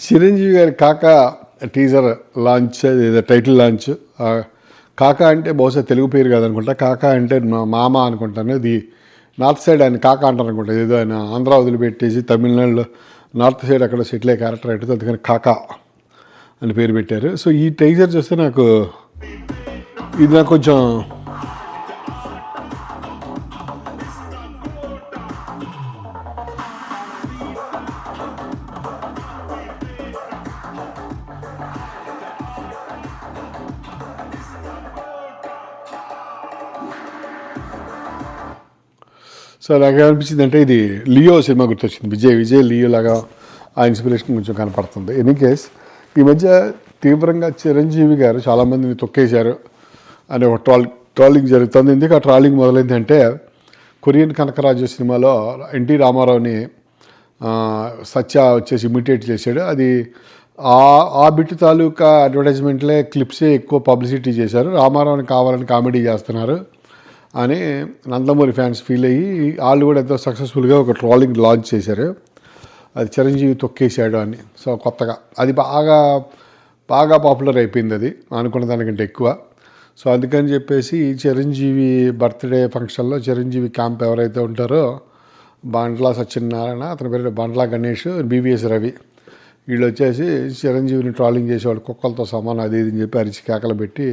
చిరంజీవి గారి కాకా teaser launch, ఏదో టైటిల్ లాంచ్. కాకా అంటే బహుశా తెలుగు పేరు కాదనుకుంటా, కాకా అంటే మామ అనుకుంటాను. ఇది నార్త్ సైడ్ ఆయన కాకా అంటారు అనుకుంటా. ఏదో ఆయన ఆంధ్ర వదిలిపెట్టేసి తమిళనాడులో నార్త్ సైడ్ అక్కడ సెటిల్ అయ్యే క్యారెక్టర్ అయితే అందుకని కాకా అని పేరు పెట్టారు. సో ఈ టైజర్ చూస్తే నాకు కొంచెం సో నాకు ఏమనిపించింది అంటే ఇది లియో సినిమా గుర్తొచ్చింది. విజయ్ లియో లాగా ఆ ఇన్స్పిరేషన్ కొంచెం కనపడుతుంది. ఎనీ కేస్ ఈ మధ్య తీవ్రంగా చిరంజీవి గారు చాలామందిని తొక్కేశారు అనే ఒక ట్రాలింగ్ జరుగుతుంది. ఎందుకు ఆ ట్రాలింగ్ మొదలైందంటే కొరియన్ కనకరాజు సినిమాలో ఎన్టీ రామారావుని సత్య వచ్చేసి ఇమిటేట్ చేశాడు. అది ఆ బిట్ తాలూకా అడ్వర్టైజ్మెంట్లే క్లిప్సే ఎక్కువ పబ్లిసిటీ చేశారు. రామారావుని కావాలని కామెడీ చేస్తున్నారు అని నందమూరి ఫ్యాన్స్ ఫీల్ అయ్యి వాళ్ళు కూడా ఎంతో సక్సెస్ఫుల్గా ఒక ట్రాలింగ్ లాంచ్ చేశారు. అది చిరంజీవి తొక్కేశాడు అని. సో కొత్తగా అది బాగా పాపులర్ అయిపోయింది. అది అనుకున్న దానికంటే ఎక్కువ. సో అందుకని చెప్పేసి చిరంజీవి బర్త్డే ఫంక్షన్లో చిరంజీవి క్యాంప్ ఎవరైతే ఉంటారో బండ్లా సత్యనారాయణ, అతని పేరు బండ్లా గణేష్, బీవీఎస్ రవి, వీళ్ళు వచ్చేసి చిరంజీవిని ట్రాలింగ్ చేసేవాళ్ళు కుక్కలతో సమానం అది ఇది అని చెప్పి అరిచి కేకలు పెట్టి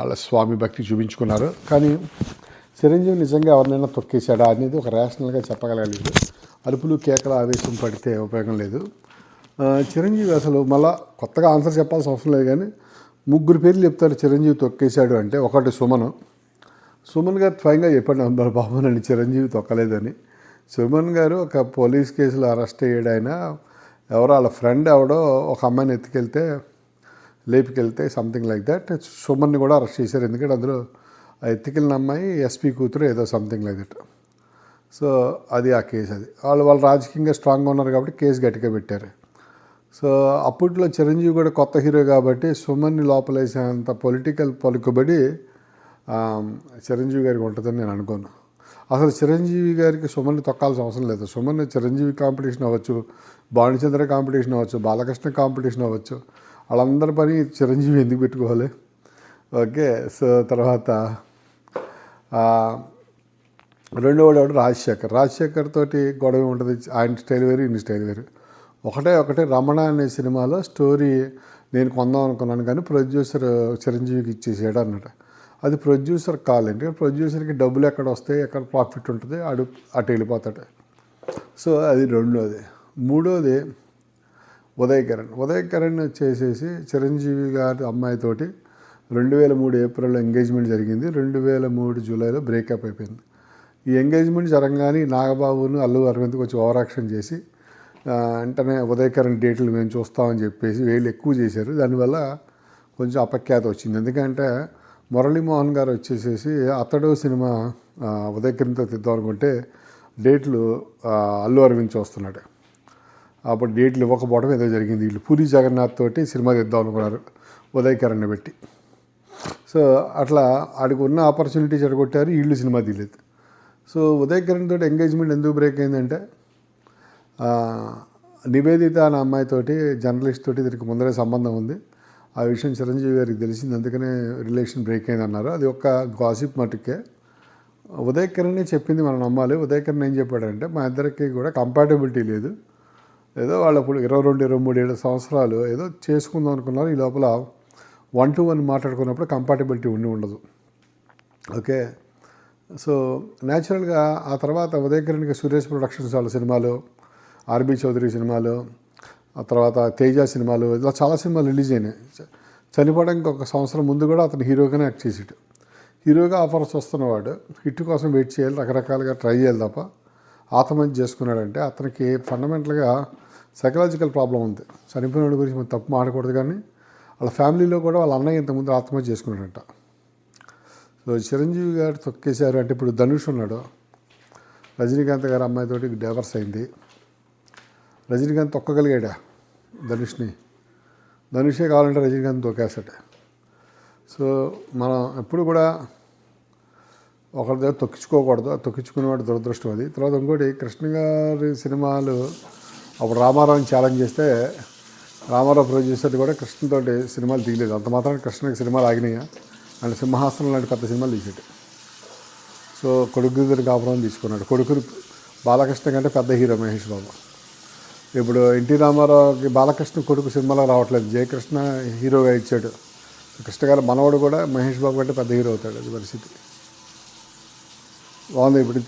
వాళ్ళ స్వామి భక్తి చూపించుకున్నారు. కానీ చిరంజీవి నిజంగా ఎవరినైనా తొక్కేశాడా అనేది ఒక రేషనల్గా చెప్పగలగలేదు. అరుపులు కేకల ఆవేశం పడితే ఉపయోగం లేదు. చిరంజీవి అసలు మళ్ళా కొత్తగా ఆన్సర్ చెప్పాల్సిన అవసరం లేదు. కానీ 3 పేర్లు చెప్తారు చిరంజీవి తొక్కేశాడు అంటే. ఒకటి సుమన్ గారు స్వయంగా చెప్పండి బాబు నన్ను చిరంజీవి తొక్కలేదని. సుమన్ గారు ఒక పోలీస్ కేసులో అరెస్ట్ అయ్యాడు. ఆయన ఎవరో వాళ్ళ ఫ్రెండ్ ఎవడో ఒక అమ్మాయిని లేపుకెళ్తే సంథింగ్ లైక్ దట్ సుమన్ని కూడా అరెస్ట్ చేశారు. ఎందుకంటే అందులో ఎత్తుకెళ్ళిన అమ్మాయి ఎస్పీ కూతురు ఏదో సంథింగ్ లైక్ దట్. సో అది ఆ కేసు. అది వాళ్ళు రాజకీయంగా స్ట్రాంగ్గా ఉన్నారు కాబట్టి కేసు గట్టిగా పెట్టారు. సో అప్పట్లో చిరంజీవి కూడా కొత్త హీరో కాబట్టి సుమన్ని లోపలేసేంత పొలిటికల్ పలుకుబడి చిరంజీవి గారికి ఉంటుందని నేను అనుకోను. అసలు చిరంజీవి గారికి సుమన్ని తొక్కాల్సిన అవసరం లేదు. సుమన్ చిరంజీవి కాంపిటీషన్ అవ్వచ్చు, భానుచంద్ర కాంపిటీషన్ అవ్వచ్చు, బాలకృష్ణ కాంపిటీషన్ అవ్వచ్చు, వాళ్ళందరి పని చిరంజీవి ఎందుకు పెట్టుకోవాలి? ఓకే. సో తర్వాత రెండోవాడు రాజశేఖర్ తోటి గొడవ ఉంటుంది. ఆయన స్టైల్ వేరు, ఈయన స్టైల్ వేరు. ఒకటే రమణ అనే సినిమాలో స్టోరీ నేను కొందాం అనుకున్నాను కానీ ప్రొడ్యూసర్ చిరంజీవికి ఇచ్చేసాడు అన్నట్టు. అది ప్రొడ్యూసర్ కాలండి. ప్రొడ్యూసర్కి డబ్బులు ఎక్కడ వస్తాయి, ఎక్కడ ప్రాఫిట్ ఉంటుంది, అటు వెళ్ళిపోతాడు. సో అది రెండోది. మూడోది ఉదయ్ కిరణ్ వచ్చేసేసి చిరంజీవి గారి అమ్మాయితోటి 2003 ఏప్రిల్లో ఎంగేజ్మెంట్ జరిగింది. 2003 జూలైలో బ్రేకప్ అయిపోయింది. ఈ ఎంగేజ్మెంట్ జరగగానే నాగబాబును అల్లు అరవింద్ కొంచెం ఓవర్ యాక్షన్ చేసి వెంటనే ఉదయ్ కిరణ్ డేట్లు మేము చూస్తామని చెప్పేసి వేళ్ళు ఎక్కువ చేశారు. దానివల్ల కొంచెం అపఖ్యాతి వచ్చింది. ఎందుకంటే మురళీమోహన్ గారు వచ్చేసేసి అతడు సినిమా ఉదయ్ కిరణ్తో తీద్దాం అనుకుంటే డేట్లు అల్లు అరవింద్ చూస్తున్నాడు. అప్పుడు డేట్లు ఇవ్వకపోవడం ఏదో జరిగింది. వీళ్ళు పూరి జగన్నాథ్ తోటి సినిమా తీద్దాం అనుకున్నారు ఉదయ్ కిరణ్ పెట్టి. సో అట్లా ఆడికి ఉన్న ఆపర్చునిటీ చెడగొట్టారు, వీళ్ళు సినిమా తీయలేదు. సో ఉదయ్ కిరణ్ తోటి ఎంగేజ్మెంట్ ఎందుకు బ్రేక్ అయిందంటే నివేదిత అనే అమ్మాయితోటి జర్నలిస్ట్ తోటి దీనికి ముందరే సంబంధం ఉంది. ఆ విషయం చిరంజీవి గారికి తెలిసింది, అందుకనే రిలేషన్ బ్రేక్ అయింది అన్నారు. అది ఒక గాసిప్ మటుకే. ఉదయ్ కిరణ్ చెప్పింది మనం నమ్మాలి. ఉదయ్ కిరణ్ ఏం చెప్పాడంటే మా ఇద్దరికి కూడా కంపాటబిలిటీ లేదు, ఏదో వాళ్ళు అప్పుడు 22-23 సంవత్సరాలు ఏదో చేసుకుందాం అనుకున్నారు. ఈ లోపల 1-to-1 మాట్లాడుకున్నప్పుడు కంపాటబిలిటీ ఉండదు. ఓకే. సో న్యాచురల్గా ఆ తర్వాత ఉదయ్ కిరణ్కి సురేష్ ప్రొడక్షన్స్ వాళ్ళ సినిమాలు, ఆర్బీ చౌదరి సినిమాలు, ఆ తర్వాత తేజ సినిమాలు, ఇలా చాలా సినిమాలు రిలీజ్ అయినాయి. చనిపోవడానికి 1 సంవత్సరం ముందు కూడా అతను హీరోగానే యాక్ట్ చేసాడు. హీరోగా ఆఫర్స్ వస్తున్నవాడు హిట్ కోసం వెయిట్ చేయాలి, రకరకాలుగా ట్రై చేయాలి తప్ప ఆత్మహత్య చేసుకున్నాడంటే అతనికి ఫండమెంటల్గా సైకలాజికల్ ప్రాబ్లం ఉంది. చనిపోయిన గురించి మనం తప్పు మాడకూడదు. కానీ వాళ్ళ ఫ్యామిలీలో కూడా వాళ్ళ అన్నయ్య ఇంతకుముందు ఆత్మహత్య చేసుకున్నాడంట. సో చిరంజీవి గారు తొక్కేశారు అంటే ఇప్పుడు ధనుష్ ఉన్నాడు, రజనీకాంత్ గారి అమ్మాయితోటి డైవర్స్ అయింది. రజనీకాంత్ తొక్కగలిగాడా ధనుష్ని? ధనుషే కావాలంటే రజనీకాంత్ తొక్కేస్తాడు. సో మనం ఎప్పుడు కూడా ఒకరి దగ్గర తొక్కించుకోకూడదు. తొక్కించుకునేవాడు దురదృష్టం అది. తర్వాత ఇంకోటి కృష్ణ గారి సినిమాలు అప్పుడు రామారావుని ఛాలెంజ్ చేస్తే రామారావు ప్రొడ్యూసర్ కూడా కృష్ణతోటి సినిమాలు తీయలేదు. అంత మాత్రం కృష్ణకి సినిమాలు ఆగినాయా? అంటే సింహాసనం లాంటి పెద్ద సినిమాలు తీసాడు. సో కొడుకు దగ్గర కాపురం తీసుకున్నాడు. కొడుకుని బాలకృష్ణ కంటే పెద్ద హీరో మహేష్ బాబు. ఇప్పుడు ఎన్టీ రామారావుకి బాలకృష్ణ కొడుకు సినిమాలో రావట్లేదు, జయకృష్ణ హీరోగా ఇచ్చాడు. కృష్ణ గారు మనవాడు కూడా మహేష్ బాబు కంటే పెద్ద హీరో అవుతాడు. అది పరిస్థితి బాగుంది. ఇప్పుడు